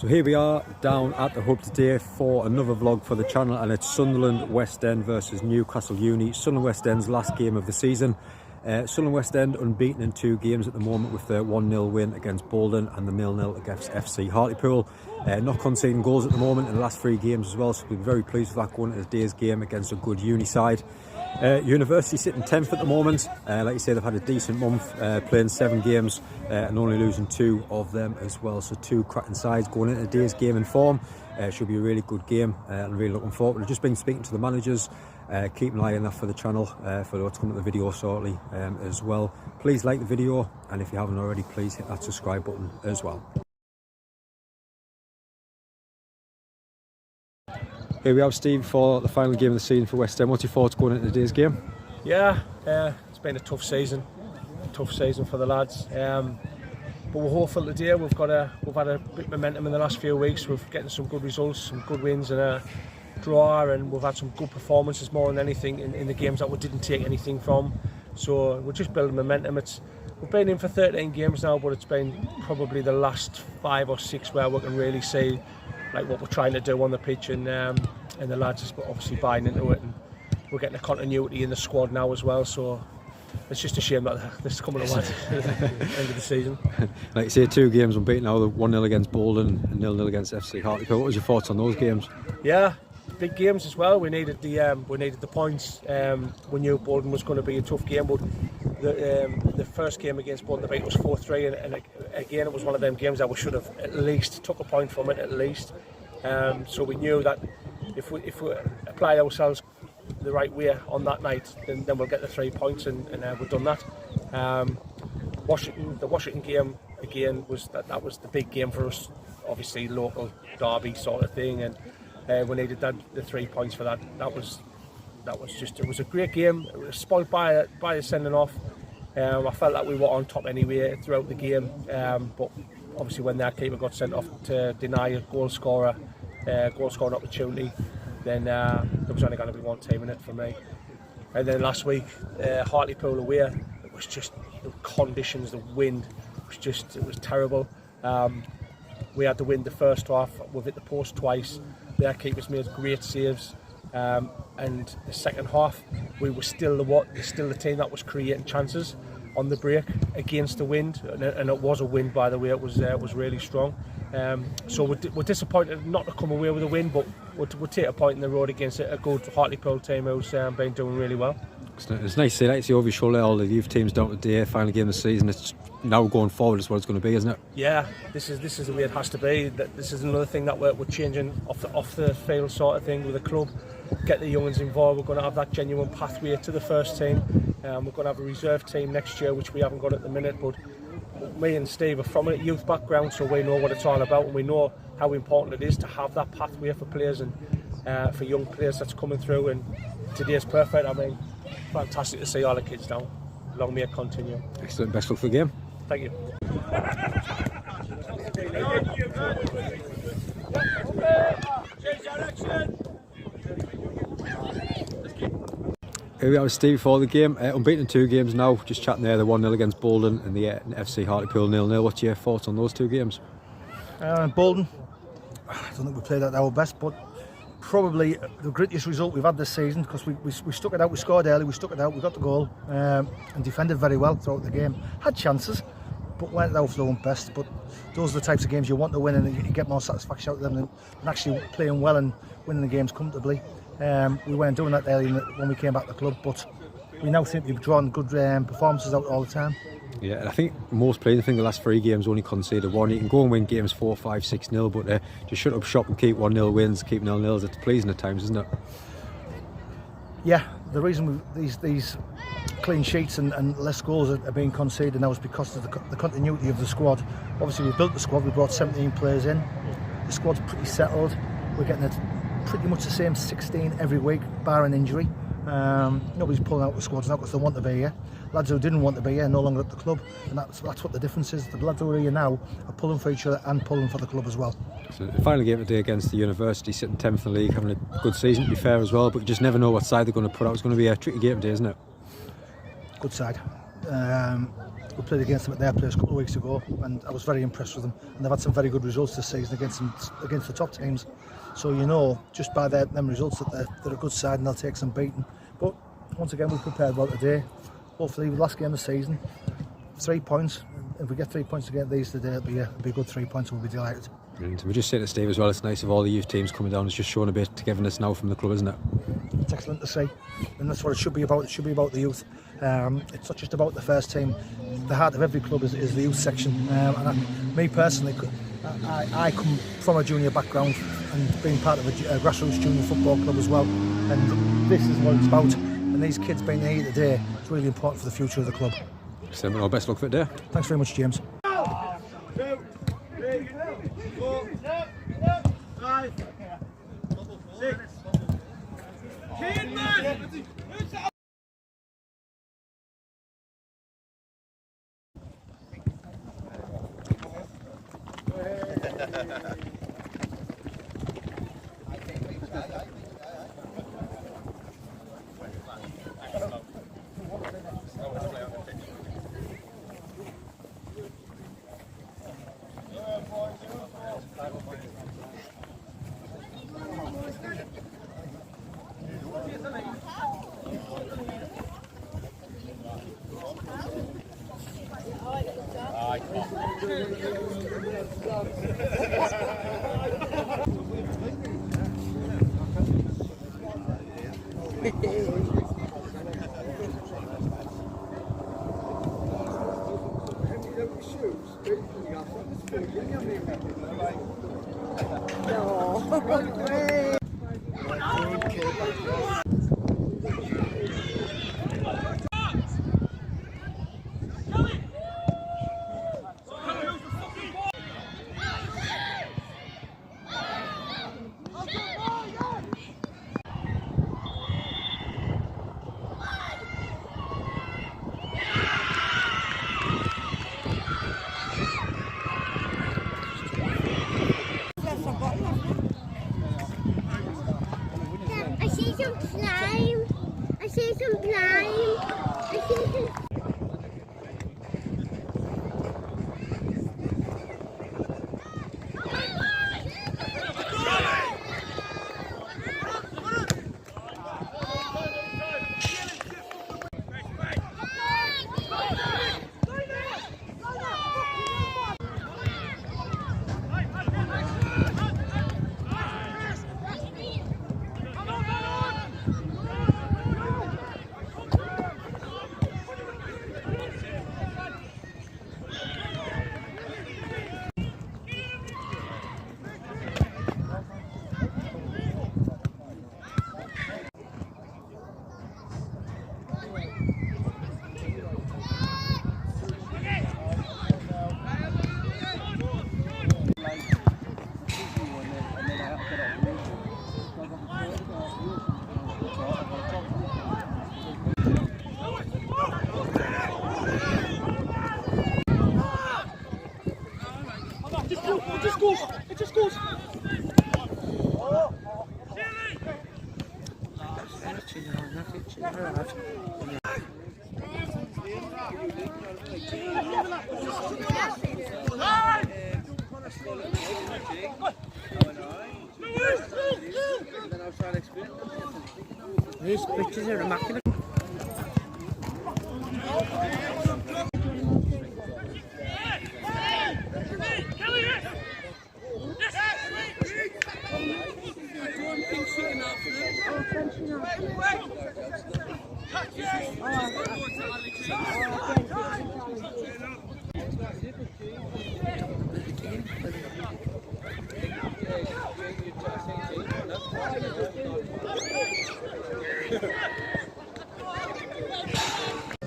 So here we are down at the hub today for another vlog for the channel, and it's Sunderland Westend versus Newcastle Uni. Sunderland Westend's last game of the season. Sunderland Westend unbeaten in 2 games at the moment with the 1-0 win against Bolton and the 0-0 against FC Hartlepool. Not conceding goals at the moment in the last 3 games as well, so we're very pleased with that going into today's game against a good Uni side. University sitting 10th at the moment. Like you say, they've had a decent month, playing 7 games and only losing 2 of them as well. So 2 cracking sides going into today's game in form. Should be a really good game and really looking forward. We've just been speaking to the managers. Keep an eye on that for the channel, for what's coming to the video shortly as well. Please like the video, and if you haven't already, please hit that subscribe button as well. Here we are, Steve, for the final game of the season for West End. What's your thoughts going into today's game? Yeah, it's been a tough season for the lads. But we're hopeful today. We've had a bit of momentum in the last few weeks. We're getting some good results, some good wins, and a draw, and we've had some good performances more than anything in the games that we didn't take anything from. So we're just building momentum. We've been in for 13 games now, but it's been probably the last 5 or 6 where we can really see like what we're trying to do on the pitch, and the lads are obviously buying into it, and we're getting a continuity in the squad now as well. So it's just a shame that this is coming away at the end of the season. Like you say, 2 games unbeaten now, the 1-0 against Bolton and 0-0 against FC Hartlepool. What was your thoughts on those games? Yeah, big games as well. We needed the points. We knew Bolton was going to be a tough game, but the first game against Bolton, the beat was 4-3, and again it was one of them games that we should have at least took a point from it at least. So we knew that if we apply ourselves the right way on that night, then we'll get the 3 points, and we've done that. The Washington game again was that was the big game for us. Obviously, local derby sort of thing, and we needed the 3 points for that. That was just, it was a great game. It was spoilt by the sending off. I felt like we were on top anyway throughout the game, but obviously when that keeper got sent off to deny a goal scoring opportunity, then there was only going to be one team in it for me. And then last week, Hartlepool away, it was just the conditions, the wind it was terrible. We had to win the first half. We've hit the post twice. Their keepers made great saves, and the second half we were still the team that was creating chances on the break against the wind, and it was a wind, by the way. It was really strong. So we're disappointed not to come away with a win, but we'll take a point in the road against a good Hartlepool team who's been doing really well. It's nice to see that. See over your shoulder, all the youth teams down today, final game of the season. It's now going forward is what it's going to be, isn't it? Yeah, this is the way it has to be. This is another thing that we're changing off the field sort of thing with the club. Get the young ones involved. We're going to have that genuine pathway to the first team. We're going to have a reserve team next year, which we haven't got at the minute. But me and Steve are from a youth background, so we know what it's all about, and we know how important it is to have that pathway for players and for young players that's coming through. And today's perfect. I mean, fantastic to see all the kids down. Long may it continue. Excellent. Best luck for the game. Thank you. Here we are with Steve for the game. Unbeaten in 2 games now. Just chatting there, the 1-0 against Bolton and the FC Hartlepool 0-0. What's your thoughts on those 2 games? Bolton, I don't think we played at our best, but probably the greatest result we've had this season, because we stuck it out. We scored early, we stuck it out, we got the goal, and defended very well throughout the game. Had chances, but weren't out for their own best. But those are the types of games you want to win, and you get more satisfaction out of them than actually playing well and winning the games comfortably. We weren't doing that early when we came back to the club, but we now think we've drawn good performances out all the time. Yeah, and I think most players, I think the last 3 games only conceded 1. You can go and win games 4, 5, 6-0, but just shut up shop and keep 1-0 wins, keep 0-0s. It's pleasing at times, isn't it? Yeah, the reason these clean sheets and less goals are being conceded now is because of the continuity of the squad. Obviously, we built the squad, we brought 17 players in. The squad's pretty settled. We're getting pretty much the same 16 every week, barring injury. Nobody's pulling out the squads now because they want to be here. Lads who didn't want to be here are no longer at the club, and that's what the difference is. The lads who are here now are pulling for each other and pulling for the club as well. So the final game today against the University, sitting 10th in the league, having a good season to be fair as well, but you just never know what side they're going to put out. It's going to be a tricky game today, isn't it? Good side. We played against them at their place a couple of weeks ago, and I was very impressed with them. And they've had some very good results this season against the top teams. So you know, just by them results, that they're a good side and they'll take some beating. But once again, we prepared well today. Hopefully, the last game of the season, 3 points. If we get 3 points to get these today, it'll be a good 3 points. We'll be delighted. And we just say to Steve as well, it's nice of all the youth teams coming down. It's just showing a bit of togetherness now from the club, isn't it? It's excellent to see, and that's what it should be about. It should be about the youth. It's not just about the first team. The heart of every club is the youth section. Me personally, I come from a junior background and being part of a grassroots junior football club as well. And this is what it's about. And these kids being here today is really important for the future of the club. So, best luck for it there. Thanks very much, James. 2, 3, 4, 5, 6. I see some slime. I see some slime. I see some... It just goes. These pictures are immaculate.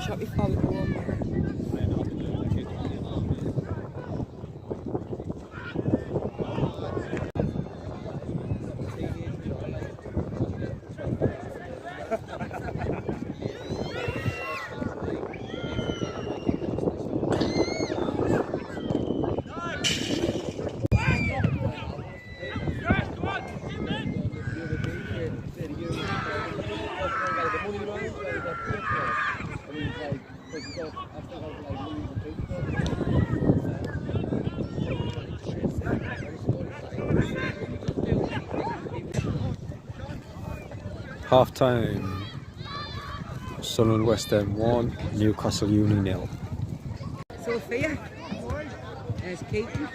Shot me forward the wall. I think I was like Half time. Sunderland Westend 1, Newcastle Uni 0. Sophia. There's Keaton.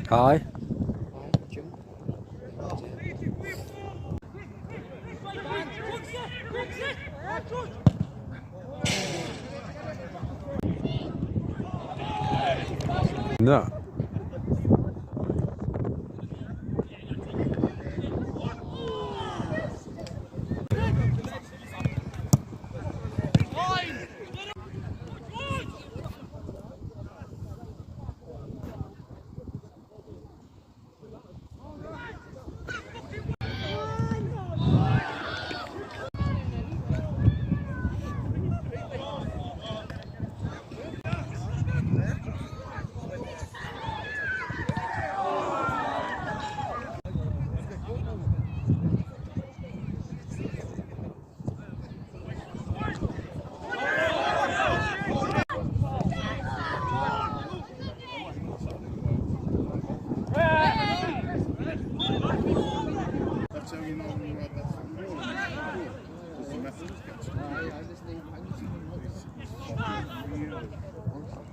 Hi. No. That's how you know that's from the because the message gets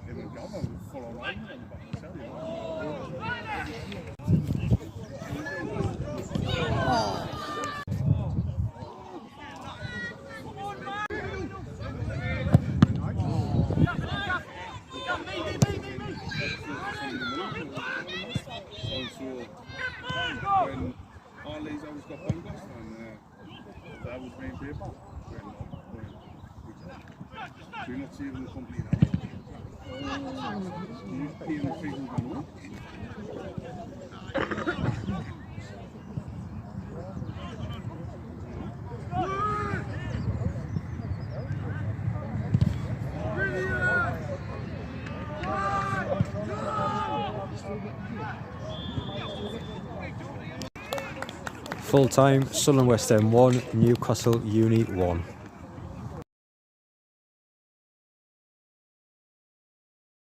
they went down and follow line on the back, tell when Arley's always got bungles and that was being paper. We're not saving the company now. You're paying the people money. Full time, Sunderland Westend 1, Newcastle Uni 1.